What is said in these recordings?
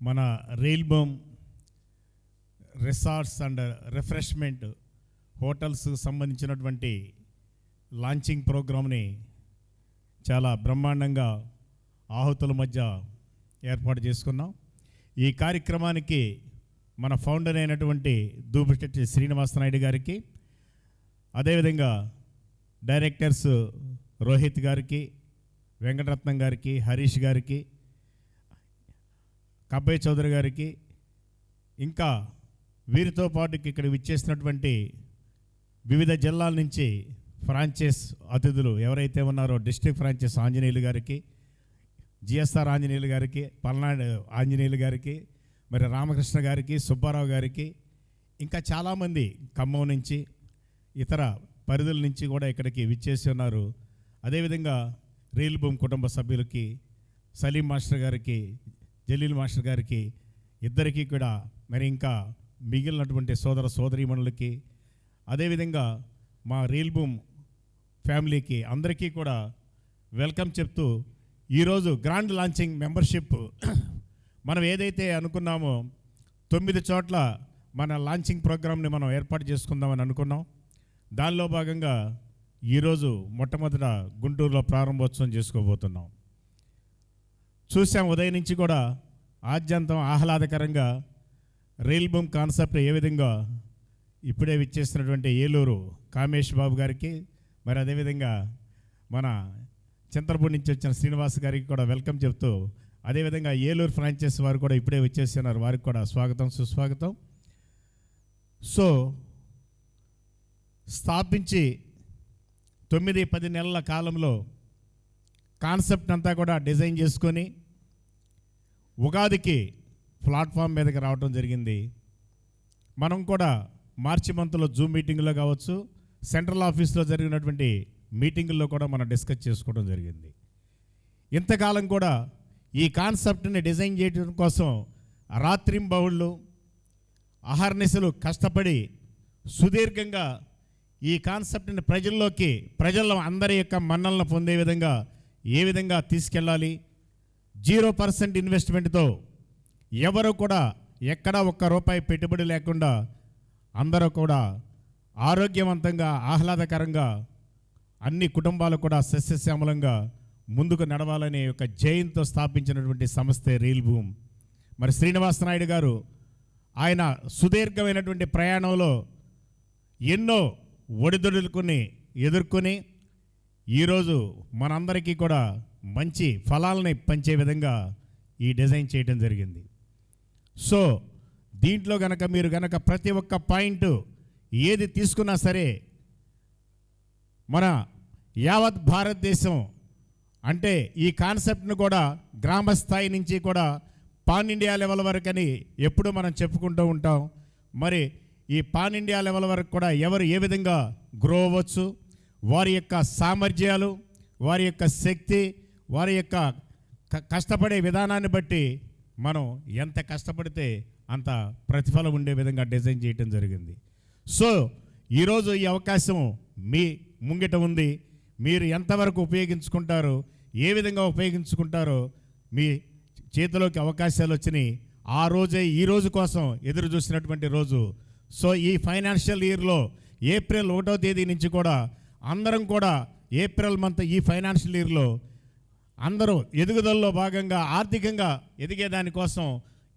మన రైల్బోమ్ resorts and refreshment hotels సంబంధించినటువంటి launching ప్రోగ్రామ్ని చాలా బ్రహ్మాండంగా ఆహుతుల మధ్య ఏర్పాటు చేసుకున్నాం. ఈ కార్యక్రమానికి మన ఫౌండర్ అయినటువంటి దూపిశెట్టి శ్రీనివాస నాయుడు గారికి, అదేవిధంగా డైరెక్టర్స్ రోహిత్ గారికి, వెంకటరత్నం గారికి, హరీష్ గారికి, కబ్బయ్య చౌదరి గారికి, ఇంకా వీరితో పాటు ఇక్కడ విచ్చేసినటువంటి వివిధ జిల్లాల నుంచి ఫ్రాంచైజ్ అతిథులు ఎవరైతే ఉన్నారో డిస్ట్రిక్ట్ ఫ్రాంచైజ్ ఆంజనేయులు గారికి, జిఎస్ఆర్ ఆంజనేయులు గారికి, పల్నాడు ఆంజనేయులు గారికి, మరి రామకృష్ణ గారికి, సుబ్బారావు గారికి, ఇంకా చాలామంది ఖమ్మం నుంచి ఇతర పరిధుల నుంచి కూడా ఇక్కడికి విచ్చేసి ఉన్నారు. అదేవిధంగా రైల్బోమ్ కుటుంబ సభ్యులకి, సలీం మాస్టర్ గారికి, జలీల్ మాస్టర్ గారికి ఇద్దరికీ కూడా, మరి ఇంకా మిగిలినటువంటి సోదర సోదరీమణులకి, అదేవిధంగా మా రైల్బోమ్ ఫ్యామిలీకి అందరికీ కూడా వెల్కమ్ చెప్తూ ఈరోజు గ్రాండ్ లాంచింగ్ మెంబర్షిప్ మనం ఏదైతే అనుకున్నామో 9 చోట్ల మన లాంచింగ్ ప్రోగ్రామ్ని మనం ఏర్పాటు చేసుకుందామని అనుకున్నాం. దానిలో భాగంగా ఈరోజు మొట్టమొదట గుంటూరులో ప్రారంభోత్సవం చేసుకోబోతున్నాం. చూసాం ఉదయం నుంచి కూడా ఆద్యంతం ఆహ్లాదకరంగా రైల్బోమ్ కాన్సెప్ట్ ఏ విధంగా ఇప్పుడే విచ్చేసినటువంటి ఏలూరు కామేష్ బాబు గారికి, మరి అదేవిధంగా మన చింతలపూడి నుంచి వచ్చిన శ్రీనివాస్ గారికి కూడా వెల్కమ్ చెప్తూ, అదేవిధంగా ఏలూరు ఫ్రాంచైజ్ వారు కూడా ఇప్పుడే వచ్చేస్తున్నారు, వారికి కూడా స్వాగతం సుస్వాగతం. సో స్థాపించి 9-10 నెలల కాలంలో కాన్సెప్ట్ అంతా కూడా డిజైన్ చేసుకొని ఉగాదికి ప్లాట్ఫామ్ మీదకి రావడం జరిగింది. మనం కూడా మార్చి మంత్లో జూమ్ మీటింగ్లో కావచ్చు, సెంట్రల్ ఆఫీస్లో జరిగినటువంటి మీటింగుల్లో కూడా మనం డిస్కస్ చేసుకోవడం జరిగింది. ఇంతకాలం కూడా ఈ కాన్సెప్ట్ని డిజైన్ చేయడం కోసం రాత్రింబవళ్ళు అహర్నిశలు కష్టపడి సుదీర్ఘంగా ఈ కాన్సెప్ట్ని ప్రజల్లో అందరి యొక్క మన్నలను పొందే విధంగా ఏ విధంగా తీసుకెళ్ళాలి, 0% ఇన్వెస్ట్మెంట్తో ఎవరు కూడా ఎక్కడా ₹1 పెట్టుబడి లేకుండా అందరూ కూడా ఆరోగ్యవంతంగా ఆహ్లాదకరంగా అన్ని కుటుంబాలు కూడా సస్యశ్యామలంగా ముందుకు నడవాలనే ఒక జయంతో స్థాపించినటువంటి సంస్థే రైల్బోమ్. మరి శ్రీనివాస నాయుడు గారు ఆయన సుదీర్ఘమైనటువంటి ప్రయాణంలో ఎన్నో ఒడిదుడుకుని ఎదుర్కొని ఈరోజు మనందరికీ కూడా మంచి ఫలాలని పంచే విధంగా ఈ డిజైన్ చేయడం జరిగింది. సో దీంట్లో మీరు ప్రతి ఒక్క పాయింట్ ఏది తీసుకున్నా సరే మన యావత్ భారతదేశం అంటే ఈ కాన్సెప్ట్ను కూడా గ్రామ స్థాయి నుంచి కూడా పాన్ ఇండియా లెవెల్ వరకు అని ఎప్పుడు మనం చెప్పుకుంటూ ఉంటాం. మరి ఈ పాన్ ఇండియా లెవెల్ వరకు కూడా ఎవరు ఏ విధంగా గ్రో అవ్వచ్చు, వారి యొక్క సామర్థ్యాలు, వారి యొక్క శక్తి, వారి యొక్క కష్టపడే విధానాన్ని బట్టి మనం ఎంత కష్టపడితే అంత ప్రతిఫలం ఉండే విధంగా డిజైన్ చేయటం జరిగింది. సో ఈరోజు ఈ అవకాశం మీ ముంగిట ఉంది. మీరు ఎంతవరకు ఉపయోగించుకుంటారో, ఏ విధంగా ఉపయోగించుకుంటారో, మీ చేతిలోకి అవకాశాలు వచ్చినాయి. ఆ రోజే ఈ రోజు కోసం ఎదురు చూసినటువంటి రోజు. సో ఈ ఫైనాన్షియల్ ఇయర్లో ఏప్రిల్ 1వ తేదీ నుంచి కూడా అందరం కూడా ఏప్రిల్ మంత్ ఈ ఫైనాన్షియల్ ఇయర్లో అందరూ ఎదుగుదలలో భాగంగా ఆర్థికంగా ఎదిగేదానికోసం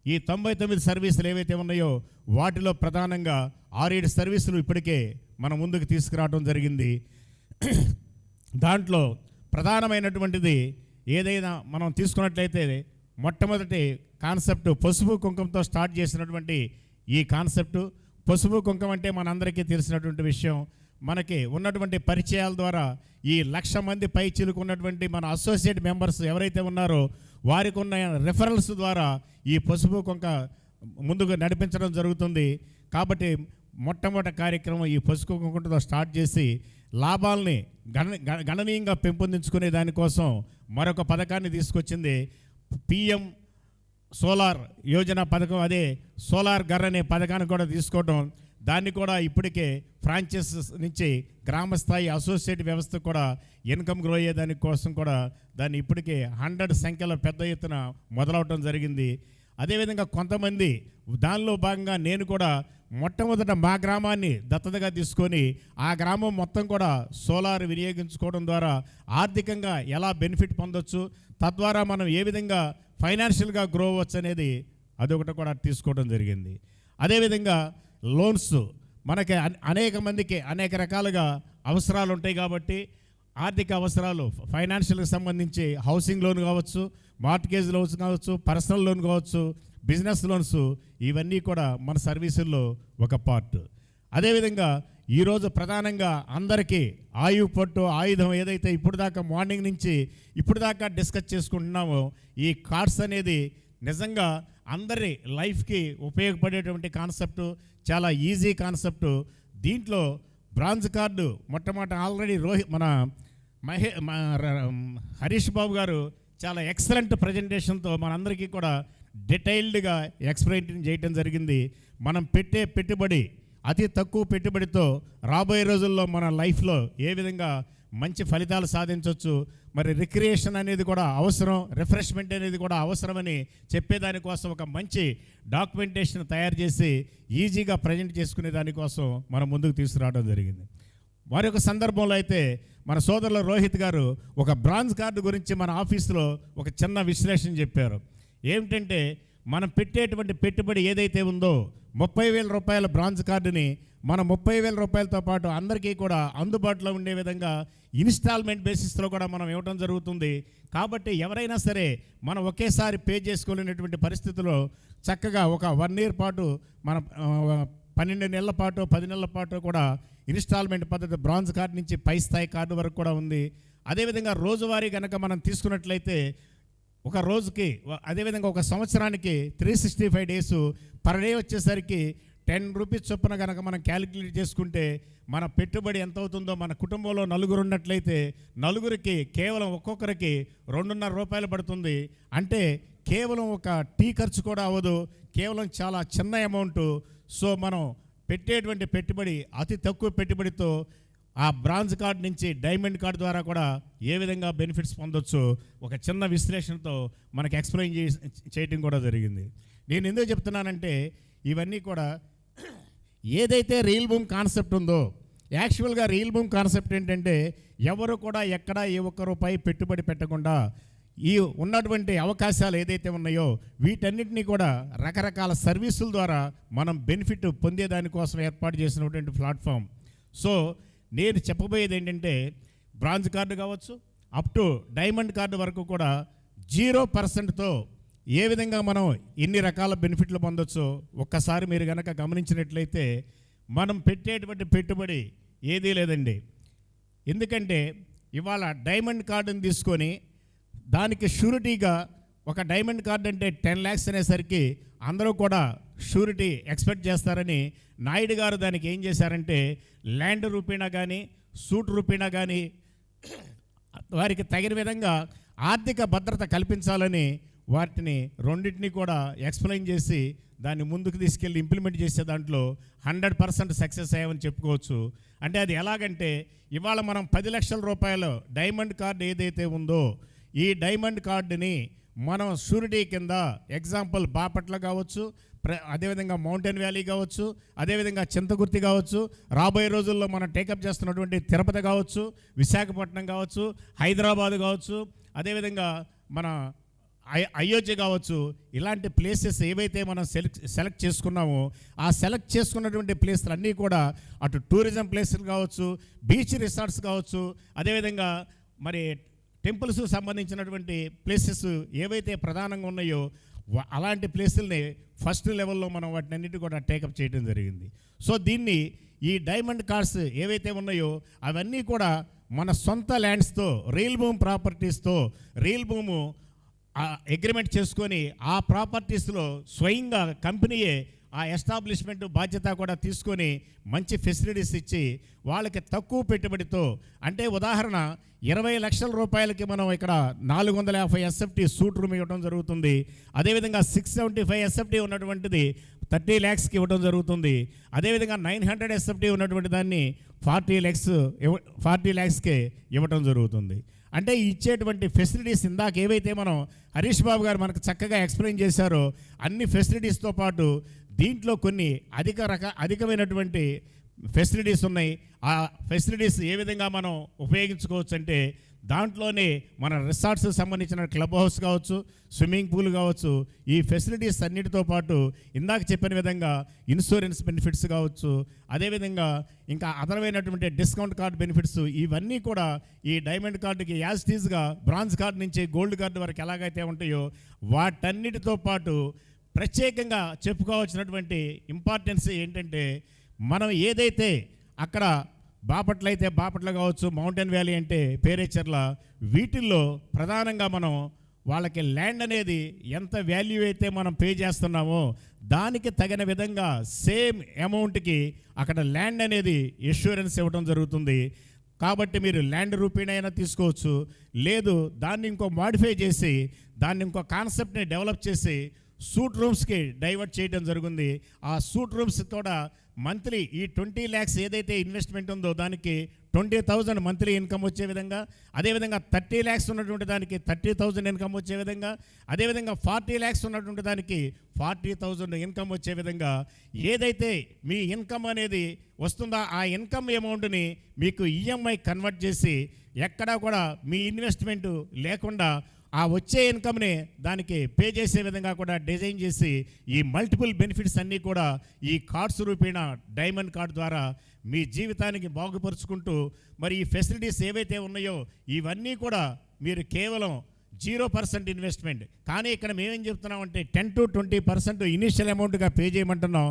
ఈ 99 సర్వీసులు ఏవైతే ఉన్నాయో వాటిలో ప్రధానంగా 6-7 సర్వీసులు ఇప్పటికే మనం ముందుకు తీసుకురావడం జరిగింది. దాంట్లో ప్రధానమైనటువంటిది ఏదైనా మనం తీసుకున్నట్లయితే మొట్టమొదటి కాన్సెప్ట్ పసుపు కుంకుమతో స్టార్ట్ చేసినటువంటి ఈ కాన్సెప్టు. పసుపు కుంకుమ అంటే మనందరికీ తెలిసినటువంటి విషయం. మనకి ఉన్నటువంటి పరిచయాల ద్వారా ఈ 1,00,000 మంది పై చిలుకున్నటువంటి మన అసోసియేట్ మెంబర్స్ ఎవరైతే ఉన్నారో వారికి ఉన్న రెఫరల్స్ ద్వారా ఈ పసుపు కుంక ముందుకు నడిపించడం జరుగుతుంది. కాబట్టి మొట్టమొదటి కార్యక్రమం ఈ పసుపు కుంకుమతో స్టార్ట్ చేసి లాభాలని గణనీయంగా పెంపొందించుకునే దానికోసం మరొక పథకాన్ని తీసుకొచ్చింది PM సోలార్ యోజన పథకం. అదే సోలార్ గర్ అనే పథకాన్ని కూడా తీసుకోవడం, దాన్ని కూడా ఇప్పటికే ఫ్రాంచైజెస్ నుంచి గ్రామస్థాయి అసోసియేట్ వ్యవస్థ కూడా ఇన్కమ్ గ్రో అయ్యేదాని కోసం కూడా దాన్ని ఇప్పటికే 100 సంఖ్యలో పెద్ద ఎత్తున మొదలవటం జరిగింది. అదేవిధంగా కొంతమంది దానిలో భాగంగా నేను కూడా మొట్టమొదట మా గ్రామాన్ని దత్తతగా తీసుకొని ఆ గ్రామం మొత్తం కూడా సోలార్ వినియోగించుకోవడం ద్వారా ఆర్థికంగా ఎలా బెనిఫిట్ పొందొచ్చు, తద్వారా మనం ఏ విధంగా ఫైనాన్షియల్గా గ్రో అవ్వచ్చు అనేది అదొకటి కూడా తీసుకోవడం జరిగింది. అదేవిధంగా లోన్స్ మనకి అనేక మందికి అనేక రకాలుగా అవసరాలు ఉంటాయి కాబట్టి ఆర్థిక అవసరాలు ఫైనాన్షియల్కి సంబంధించి హౌసింగ్ లోన్ కావచ్చు, మార్ట్గేజ్ లోన్స్ కావచ్చు, పర్సనల్ లోన్ కావచ్చు, బిజినెస్ లోన్స్, ఇవన్నీ కూడా మన సర్వీసుల్లో ఒక పార్ట్. అదేవిధంగా ఈరోజు ప్రధానంగా అందరికీ ఆయుధం ఏదైతే ఇప్పుడు దాకా మార్నింగ్ నుంచి ఇప్పుడు దాకా డిస్కస్ చేసుకుంటున్నామో ఈ కార్డ్స్ అనేది నిజంగా అందరి లైఫ్కి ఉపయోగపడేటువంటి కాన్సెప్టు, చాలా ఈజీ కాన్సెప్టు. దీంట్లో బ్రాంజ్ కార్డు మొట్టమొదట ఆల్రెడీ మన హరీష్ బాబు గారు చాలా ఎక్సలెంట్ ప్రజెంటేషన్తో మనందరికీ కూడా డీటెయిల్డ్గా ఎక్స్ప్లెయిన్ చేయటం జరిగింది. మనం పెట్టే పెట్టుబడి అతి తక్కువ పెట్టుబడితో రాబోయే రోజుల్లో మన లైఫ్లో ఏ విధంగా మంచి ఫలితాలు సాధించవచ్చు, మరి రిక్రియేషన్ అనేది కూడా అవసరం, రిఫ్రెష్మెంట్ అనేది కూడా అవసరమని చెప్పేదానికోసం ఒక మంచి డాక్యుమెంటేషన్ తయారు చేసి ఈజీగా ప్రజెంట్ చేసుకునే దానికోసం మనం ముందుకు తీసుకురావడం జరిగింది. మరొక సందర్భంలో అయితే మన సోదరులు రోహిత్ గారు ఒక బ్రాంజ్ కార్డు గురించి మన ఆఫీసులో ఒక చిన్న విశ్లేషణ చెప్పారు. ఏమిటంటే మనం పెట్టేటువంటి పెట్టుబడి ఏదైతే ఉందో 30,000 రూపాయల బ్రాంజ్ కార్డుని మనం 30,000 రూపాయలతో పాటు అందరికీ కూడా అందుబాటులో ఉండే విధంగా ఇన్స్టాల్మెంట్ బేసిస్లో కూడా మనం ఇవ్వడం జరుగుతుంది. కాబట్టి ఎవరైనా సరే మనం ఒకేసారి పే చేసుకోలేనటువంటి పరిస్థితుల్లో చక్కగా ఒక 1 ఇయర్ పాటు మన 12 నెలల పాటు 10 నెలల పాటు కూడా ఇన్స్టాల్మెంట్ పద్ధతి బ్రాంజ్ కార్డు నుంచి పై స్థాయి కార్డు వరకు కూడా ఉంది. అదేవిధంగా రోజువారీ కనుక మనం తీసుకున్నట్లయితే ఒక రోజుకి, అదేవిధంగా ఒక సంవత్సరానికి 365 డేస్ పర్ డే వచ్చేసరికి 10 రూపీస్ చొప్పున కనుక మనం క్యాలిక్యులేట్ చేసుకుంటే మన పెట్టుబడి ఎంత అవుతుందో, మన కుటుంబంలో నలుగురు ఉన్నట్లయితే నలుగురికి కేవలం ఒక్కొక్కరికి 2.5 రూపాయలు పడుతుంది. అంటే కేవలం ఒక టీ ఖర్చు కూడా అవ్వదు, కేవలం చాలా చిన్న అమౌంట్. సో మనం పెట్టేటువంటి పెట్టుబడి అతి తక్కువ పెట్టుబడితో ఆ బ్రాంజ్ కార్డ్ నుంచి డైమండ్ కార్డ్ ద్వారా కూడా ఏ విధంగా బెనిఫిట్స్ పొందొచ్చు ఒక చిన్న విశ్లేషణతో మనకు ఎక్స్ప్లెయిన్ చేయటం కూడా జరిగింది. నేను ఎందుకు చెప్తున్నానంటే ఇవన్నీ కూడా ఏదైతే రియల్ బూమ్ కాన్సెప్ట్ ఉందో, యాక్చువల్గా రియల్ బూమ్ కాన్సెప్ట్ ఏంటంటే ఎవరు కూడా ఎక్కడ ఏ ఒక్క రూపాయి పెట్టుబడి పెట్టకుండా ఈ ఉన్నటువంటి అవకాశాలు ఏదైతే ఉన్నాయో వీటన్నిటినీ కూడా రకరకాల సర్వీసుల ద్వారా మనం బెనిఫిట్ పొందేదానికోసం ఏర్పాటు చేసినటువంటి ప్లాట్ఫామ్. సో నేను చెప్పబోయేది ఏంటంటే బ్రాంజ్ కార్డు కావచ్చు అప్ టు డైమండ్ కార్డు వరకు కూడా 0%తో ఏ విధంగా మనం ఇన్ని రకాల బెనిఫిట్లు పొందొచ్చో ఒక్కసారి మీరు కనుక గమనించినట్లయితే మనం పెట్టేటువంటి పెట్టుబడి ఏదీ లేదండి. ఎందుకంటే ఇవాళ డైమండ్ కార్డుని తీసుకొని దానికి షూరిటీగా ఒక డైమండ్ కార్డు అంటే 10 lakhs అనేసరికి అందరూ కూడా షూరిటీ ఎక్స్పెక్ట్ చేస్తారని నాయుడు గారు దానికి ఏం చేశారంటే ల్యాండ్ రూపీనా కానీ సూట్ రూపీనా కానీ వారికి తగిన విధంగా ఆర్థిక భద్రత కల్పించాలని వాటిని రెండింటినీ కూడా ఎక్స్ప్లెయిన్ చేసి దాన్ని ముందుకు తీసుకెళ్ళి ఇంప్లిమెంట్ చేసే దాంట్లో 100% సక్సెస్ అయ్యామని చెప్పుకోవచ్చు. అంటే అది ఎలాగంటే ఇవాళ మనం 10 లక్షల రూపాయలు డైమండ్ కార్డు ఏదైతే ఉందో ఈ డైమండ్ కార్డుని మనం షూరిటీ కింద ఎగ్జాంపుల్ బాపట్ల కావచ్చు, అదేవిధంగా మౌంటైన్ వ్యాలీ కావచ్చు, అదేవిధంగా చింతకుర్తి కావచ్చు, రాబోయే రోజుల్లో మనం టేకప్ చేస్తున్నటువంటి తిరుపతి కావచ్చు, విశాఖపట్నం కావచ్చు, హైదరాబాద్ కావచ్చు, అదేవిధంగా మన అయోధ్య కావచ్చు, ఇలాంటి ప్లేసెస్ ఏవైతే మనం సెలెక్ట్ చేసుకున్నామో ఆ సెలెక్ట్ చేసుకున్నటువంటి ప్లేస్లు అన్నీ కూడా అటు టూరిజం ప్లేసులు కావచ్చు, బీచ్ రిసార్ట్స్ కావచ్చు, అదేవిధంగా మరి టెంపుల్స్ సంబంధించినటువంటి ప్లేసెస్ ఏవైతే ప్రధానంగా ఉన్నాయో అలాంటి ప్లేసుల్ని ఫస్ట్ లెవెల్లో మనం వాటిని అన్నిటి కూడా టేకప్ చేయడం జరిగింది. సో దీన్ని ఈ డైమండ్ కార్డ్స్ ఏవైతే ఉన్నాయో అవన్నీ కూడా మన సొంత ల్యాండ్స్తో రియల్ భూమ్ ప్రాపర్టీస్తో రియల్ భూము అగ్రిమెంట్ చేసుకొని ఆ ప్రాపర్టీస్లో స్వయంగా కంపెనీయే ఆ ఎస్టాబ్లిష్మెంట్ బాధ్యత కూడా తీసుకొని మంచి ఫెసిలిటీస్ ఇచ్చి వాళ్ళకి తక్కువ పెట్టుబడితో, అంటే ఉదాహరణ 20 లక్షల రూపాయలకి మనం ఇక్కడ 450 SFT సూట్ రూమ్ ఇవ్వడం జరుగుతుంది. అదేవిధంగా 675 SFT ఉన్నటువంటిది 30 lakhsకి ఇవ్వడం జరుగుతుంది. అదేవిధంగా 900 SFT ఉన్నటువంటి దాన్ని 40 lakhsకే ఇవ్వడం జరుగుతుంది. అంటే ఇచ్చేటువంటి ఫెసిలిటీస్ ఇందాక ఏవైతే మనం హరీష్ బాబు గారు మనకు చక్కగా ఎక్స్ప్లెయిన్ చేశారో అన్ని ఫెసిలిటీస్తో పాటు దీంట్లో కొన్ని అధికమైనటువంటి ఫెసిలిటీస్ ఉన్నాయి. ఆ ఫెసిలిటీస్ ఏ విధంగా మనం ఉపయోగించుకోవచ్చు అంటే దాంట్లోనే మన రిసార్ట్స్ సంబంధించిన క్లబ్ హౌస్ కావచ్చు, స్విమ్మింగ్ పూల్ కావచ్చు, ఈ ఫెసిలిటీస్ అన్నిటితో పాటు ఇందాక చెప్పిన విధంగా ఇన్సూరెన్స్ బెనిఫిట్స్ కావచ్చు, అదేవిధంగా ఇంకా అదనమైనటువంటి డిస్కౌంట్ కార్డ్ బెనిఫిట్స్, ఇవన్నీ కూడా ఈ డైమండ్ కార్డుకి యాజ్ టీజ్గా బ్రాంజ్ కార్డు నుంచి గోల్డ్ కార్డు వరకు ఎలాగైతే ఉంటాయో వాటన్నిటితో పాటు ప్రత్యేకంగా చెప్పుకోవాల్సినటువంటి ఇంపార్టెన్స్ ఏంటంటే మనం ఏదైతే అక్కడ బాపట్ల అయితే బాపట్ల కావచ్చు, మౌంటైన్ వ్యాలీ అంటే పేరేచర్ల, వీటిల్లో ప్రధానంగా మనం వాళ్ళకి ల్యాండ్ అనేది ఎంత వాల్యూ అయితే మనం పే చేస్తున్నామో దానికి తగిన విధంగా సేమ్ అమౌంట్కి అక్కడ ల్యాండ్ అనేది ఇన్సూరెన్స్ ఇవ్వడం జరుగుతుంది. కాబట్టి మీరు ల్యాండ్ రూపీనైనా తీసుకోవచ్చు, లేదు దాన్ని ఇంకో మాడిఫై చేసి దాన్ని ఇంకో కాన్సెప్ట్ని డెవలప్ చేసి సూట్ రూమ్స్కి డైవర్ట్ చేయడం జరిగింది. ఆ సూట్ రూమ్స్ కూడా మంత్లీ ఈ 20 lakhs ఏదైతే ఇన్వెస్ట్మెంట్ ఉందో దానికి 20,000 మంత్లీ ఇన్కమ్ వచ్చే విధంగా, అదేవిధంగా 30 lakhs ఉన్నటువంటి దానికి 30,000 ఇన్కమ్ వచ్చే విధంగా, అదేవిధంగా 40 lakhs ఉన్నటువంటి దానికి 40,000 ఇన్కమ్ వచ్చే విధంగా ఏదైతే మీ ఇన్కమ్ అనేది వస్తుందో ఆ ఇన్కమ్ అమౌంట్ని మీకు ఈఎంఐ కన్వర్ట్ చేసి ఎక్కడా కూడా మీ ఇన్వెస్ట్మెంట్ లేకుండా ఆ వచ్చే ఇన్కమ్ని దానికి పే చేసే విధంగా కూడా డిజైన్ చేసి ఈ మల్టిపుల్ బెనిఫిట్స్ అన్నీ కూడా ఈ కార్డ్స్ రూపేణ డైమండ్ కార్డ్ ద్వారా మీ జీవితానికి బాగుపరుచుకుంటూ మరి ఈ ఫెసిలిటీస్ ఏవైతే ఉన్నాయో ఇవన్నీ కూడా మీరు కేవలం 0% ఇన్వెస్ట్మెంట్. కానీ ఇక్కడ మేమేం చెప్తున్నామంటే 10 to 20% ఇనీషియల్ అమౌంట్గా పే చేయమంటున్నాం.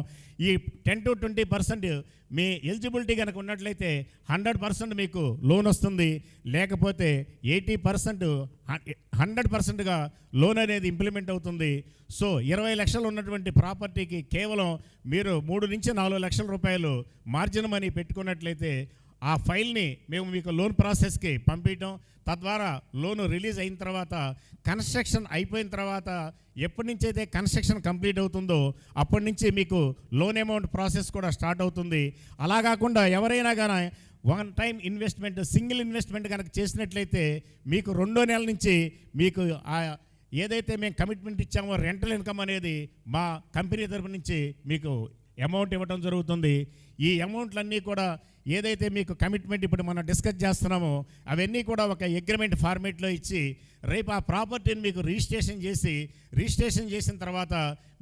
ఈ 10 to 20% మీ ఎలిజిబిలిటీ కనుక ఉన్నట్లయితే 100% మీకు లోన్ వస్తుంది, లేకపోతే 80% 100%గా లోన్ అనేది ఇంప్లిమెంట్ అవుతుంది. సో 20 లక్షలు ఉన్నటువంటి ప్రాపర్టీకి కేవలం మీరు 3 నుంచి 4 లక్షల రూపాయలు మార్జిన్ మనీ పెట్టుకున్నట్లయితే ఆ ఫైల్ని మేము మీకు లోన్ ప్రాసెస్కి పంపించడం, తద్వారా లోను రిలీజ్ అయిన తర్వాత కన్స్ట్రక్షన్ అయిపోయిన తర్వాత ఎప్పటి నుంచి అయితే కన్స్ట్రక్షన్ కంప్లీట్ అవుతుందో అప్పటి నుంచి మీకు లోన్ అమౌంట్ ప్రాసెస్ కూడా స్టార్ట్ అవుతుంది. అలా కాకుండా ఎవరైనా కానీ one time investment, single investment కనుక చేసినట్లయితే మీకు 2వ నెల నుంచి మీకు ఏదైతే మేము కమిట్మెంట్ ఇచ్చామో రెంటల్ ఇన్కమ్ అనేది మా కంపెనీ తరపు నుంచి మీకు అమౌంట్ ఇవ్వడం జరుగుతుంది. ఈ అమౌంట్లన్నీ కూడా ఏదైతే మీకు కమిట్మెంట్ ఇప్పుడు మనం డిస్కస్ చేస్తున్నామో అవన్నీ కూడా ఒక అగ్రిమెంట్ ఫార్మేట్లో ఇచ్చి రేపు ఆ ప్రాపర్టీని మీకు రిజిస్ట్రేషన్ చేసిన తర్వాత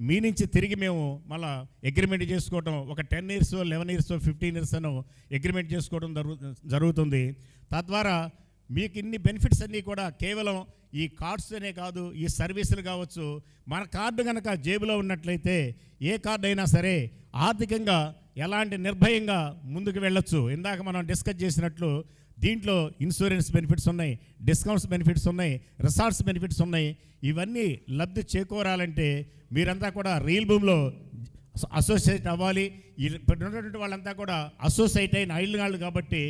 మీ నుంచి తిరిగి మేము మళ్ళీ అగ్రిమెంట్ చేసుకోవడం, ఒక 10 years 11 years 15 years అను అగ్రిమెంట్ చేసుకోవడం జరుగుతుంది. తద్వారా మీకు ఇన్ని బెనిఫిట్స్ అన్నీ కూడా కేవలం ఈ కార్డ్స్తోనే కాదు, ఈ సర్వీసులు కావచ్చు. మన కార్డు కనుక జేబులో ఉన్నట్లయితే ఏ కార్డు అయినా సరే ఆర్థికంగా ఎలాంటి నిర్భయంగా ముందుకు వెళ్ళొచ్చు. ఇందాక మనం డిస్కస్ చేసినట్లు దీంట్లో ఇన్సూరెన్స్ బెనిఫిట్స్ ఉన్నాయి, డిస్కౌంట్స్ బెనిఫిట్స్ ఉన్నాయి, రిసార్ట్స్ బెనిఫిట్స్ ఉన్నాయి. ఇవన్నీ లబ్ధి చేకూరాలంటే మీరంతా కూడా రియల్ భూమిలో అసోసియేట్ అవ్వాలి. ఇప్పుడు ఉన్నటువంటి వాళ్ళంతా కూడా అసోసియేట్ అయిన ఐళ్ళు కాబట్టి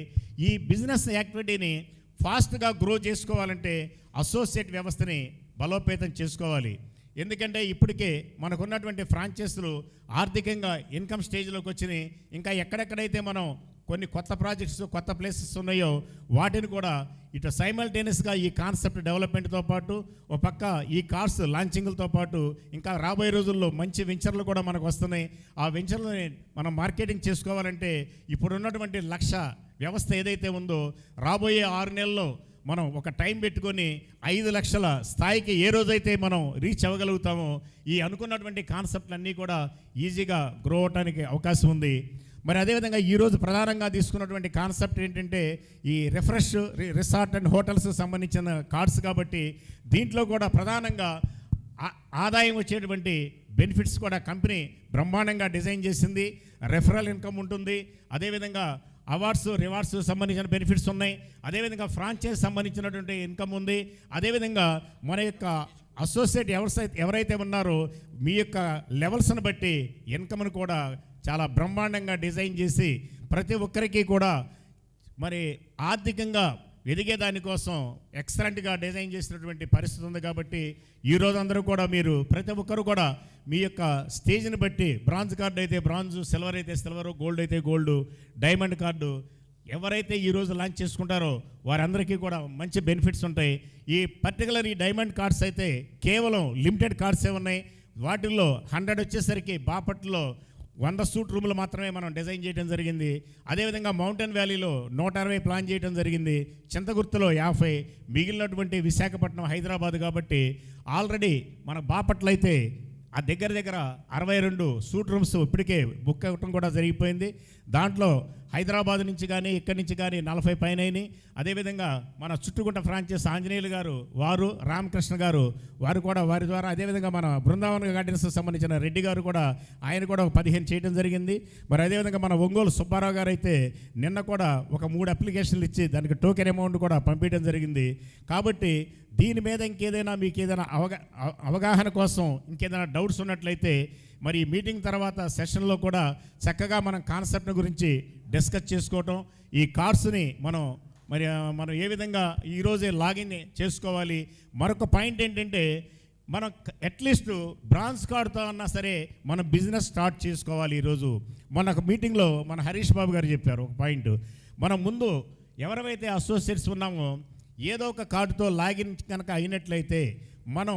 ఈ బిజినెస్ యాక్టివిటీని ఫాస్ట్గా గ్రో చేసుకోవాలంటే అసోసియేట్ వ్యవస్థని బలోపేతం చేసుకోవాలి. ఎందుకంటే ఇప్పటికే మనకున్నటువంటి ఫ్రాంచైజీలు ఆర్థికంగా ఇన్కమ్ స్టేజ్లోకి వచ్చినాయి. ఇంకా ఎక్కడెక్కడైతే మనం కొన్ని కొత్త ప్రాజెక్ట్స్, కొత్త ప్లేసెస్ ఉన్నాయో వాటిని కూడా ఇటు సైమల్టేనియస్గా ఈ కాన్సెప్ట్ డెవలప్మెంట్తో పాటు ఒక పక్క ఈ కార్స్ లాంచింగ్లతో పాటు ఇంకా రాబోయే రోజుల్లో మంచి వెంచర్లు కూడా మనకు వస్తున్నాయి. ఆ వెంచర్లని మనం మార్కెటింగ్ చేసుకోవాలంటే ఇప్పుడు ఉన్నటువంటి లక్ష వ్యవస్థ ఏదైతే ఉందో రాబోయే 6 నెలల్లో మనం ఒక టైం పెట్టుకొని 5 లక్షల స్థాయికి ఏ రోజైతే మనం రీచ్ అవ్వగలుగుతామో ఈ అనుకున్నటువంటి కాన్సెప్ట్లన్నీ కూడా ఈజీగా గ్రో అవడానికి అవకాశం ఉంది. మరి అదేవిధంగా ఈరోజు ప్రధానంగా తీసుకున్నటువంటి కాన్సెప్ట్ ఏంటంటే ఈ రిసార్ట్ అండ్ హోటల్స్ సంబంధించిన కార్డ్స్ కాబట్టి దీంట్లో కూడా ప్రధానంగా ఆదాయం వచ్చేటువంటి బెనిఫిట్స్ కూడా కంపెనీ బ్రహ్మాండంగా డిజైన్ చేసింది. రెఫరల్ ఇన్కమ్ ఉంటుంది, అదేవిధంగా అవార్డ్స్ రివార్డ్స్ సంబంధించిన బెనిఫిట్స్ ఉన్నాయి, అదేవిధంగా ఫ్రాంచైజ్ సంబంధించినటువంటి ఇన్కమ్ ఉంది. అదేవిధంగా మన యొక్క అసోసియేట్ ఎవరైతే ఉన్నారో మీ యొక్క లెవెల్స్ని బట్టి ఇన్కమ్ను కూడా చాలా బ్రహ్మాండంగా డిజైన్ చేసి ప్రతి ఒక్కరికి కూడా మరి ఆర్థికంగా ఎదిగేదానికోసం ఎక్సలెంట్గా డిజైన్ చేసినటువంటి పరిస్థితి ఉంది. కాబట్టి ఈరోజు అందరూ కూడా మీరు ప్రతి ఒక్కరు కూడా మీ యొక్క స్టేజ్ని బట్టి బ్రాంజ్ కార్డు అయితే బ్రాంజ్, సిల్వర్ అయితే సిల్వరు, గోల్డ్ అయితే గోల్డ్, డైమండ్ కార్డు ఎవరైతే ఈరోజు లాంచ్ చేసుకుంటారో వారందరికీ కూడా మంచి బెనిఫిట్స్ ఉంటాయి. ఈ పర్టికులర్ ఈ డైమండ్ కార్డ్స్ అయితే కేవలం లిమిటెడ్ కార్డ్సే ఉన్నాయి. వాటిల్లో 100 వచ్చేసరికి బాపట్లలో 100 సూట్ రూములు మాత్రమే మనం డిజైన్ చేయడం జరిగింది. అదేవిధంగా మౌంటైన్ వ్యాలీలో 160 ప్లాన్ చేయడం జరిగింది. చింతగుర్తులో 50, మిగిలినటువంటి విశాఖపట్నం, హైదరాబాద్ కాబట్టి ఆల్రెడీ మన బాపట్ల అయితే ఆ దగ్గర 62 సూట్ రూమ్స్ ఇప్పటికే బుక్ అవ్వటం కూడా జరిగిపోయింది. దాంట్లో హైదరాబాద్ నుంచి కానీ ఇక్కడి నుంచి కానీ 40 పైన అయినాయి. అదేవిధంగా మన చుట్టుగుంట ఫ్రాంచైజ్ ఆంజనేయులు గారు, వారు రామకృష్ణ గారు, వారు కూడా వారి ద్వారా, అదేవిధంగా మన బృందావన గార్డెన్స్కి సంబంధించిన రెడ్డి గారు కూడా, ఆయన కూడా 15 చేయడం జరిగింది. మరి అదేవిధంగా మన ఒంగోలు సుబ్బారావు గారు అయితే నిన్న కూడా ఒక 3 అప్లికేషన్లు ఇచ్చి దానికి టోకెన్ అమౌంట్ కూడా పంపించడం జరిగింది. కాబట్టి దీని మీద ఇంకేదైనా మీకు ఏదైనా అవగాహన కోసం ఇంకేదైనా డౌట్స్ ఉన్నట్లయితే మరి ఈ మీటింగ్ తర్వాత సెషన్లో కూడా చక్కగా మనం కాన్సెప్ట్ గురించి డిస్కస్ చేసుకోవటం, ఈ కార్డ్స్ని మనం ఏ విధంగా ఈరోజే లాగిన్ చేసుకోవాలి. మరొక పాయింట్ ఏంటంటే మనం అట్లీస్ట్ బ్రాంజ్ కార్డుతో అన్నా సరే మనం బిజినెస్ స్టార్ట్ చేసుకోవాలి. ఈరోజు మన మీటింగ్లో మన హరీష్ బాబు గారు చెప్పారు ఒక పాయింట్. మనం ముందు ఎవరైతే అసోసియేట్స్ ఉన్నామో ఏదో ఒక కార్డుతో లాగిన్ కనుక అయినట్లయితే మనం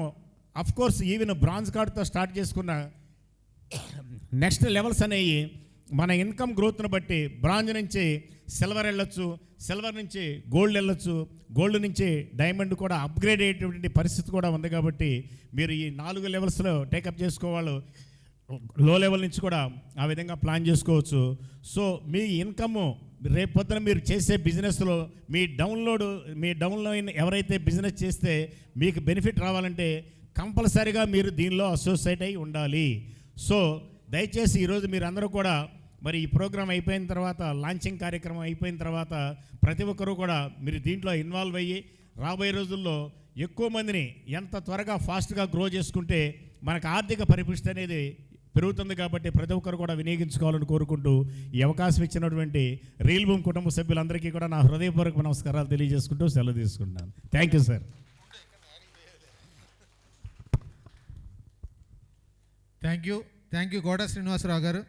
అఫ్కోర్స్ ఈవెన్ బ్రాంజ్ కార్డుతో స్టార్ట్ చేసుకున్న నెక్స్ట్ లెవెల్స్ అనేవి మన ఇన్కమ్ గ్రోత్ను బట్టి బ్రాంజ్ నుంచి సిల్వర్ వెళ్ళొచ్చు, సిల్వర్ నుంచి గోల్డ్ వెళ్ళొచ్చు, గోల్డ్ నుంచి డైమండ్ కూడా అప్గ్రేడ్ అయ్యేటువంటి పరిస్థితి కూడా ఉంది. కాబట్టి మీరు ఈ 4 లెవెల్స్లో టేకప్ చేసుకోవాలి. లో లెవెల్ నుంచి కూడా ఆ విధంగా ప్లాన్ చేసుకోవచ్చు. సో మీ ఇన్కమ్ రేపొద్దున మీరు చేసే బిజినెస్లో మీ డౌన్లో ఎవరైతే బిజినెస్ చేస్తే మీకు బెనిఫిట్ రావాలంటే కంపల్సరీగా మీరు దీనిలో అసోసియేట్ అయి ఉండాలి. సో దయచేసి ఈరోజు మీరు అందరూ కూడా మరి ఈ ప్రోగ్రామ్ అయిపోయిన తర్వాత, లాంచింగ్ కార్యక్రమం అయిపోయిన తర్వాత ప్రతి ఒక్కరూ కూడా మీరు దీంట్లో ఇన్వాల్వ్ అయ్యి రాబోయే రోజుల్లో ఎక్కువ మందిని ఎంత త్వరగా ఫాస్ట్గా గ్రో చేసుకుంటే మనకు ఆర్థిక పరిపుష్టి అనేది పెరుగుతుంది. కాబట్టి ప్రతి ఒక్కరు కూడా వినియోగించుకోవాలని కోరుకుంటూ ఈ అవకాశం ఇచ్చినటువంటి రియల్ భూమి కుటుంబ సభ్యులందరికీ కూడా నా హృదయపూర్వక నమస్కారాలు తెలియజేసుకుంటూ సెలవు తీసుకుంటున్నాను. Thank you sir. Thank you గోడ శ్రీనివాసరావు గారు.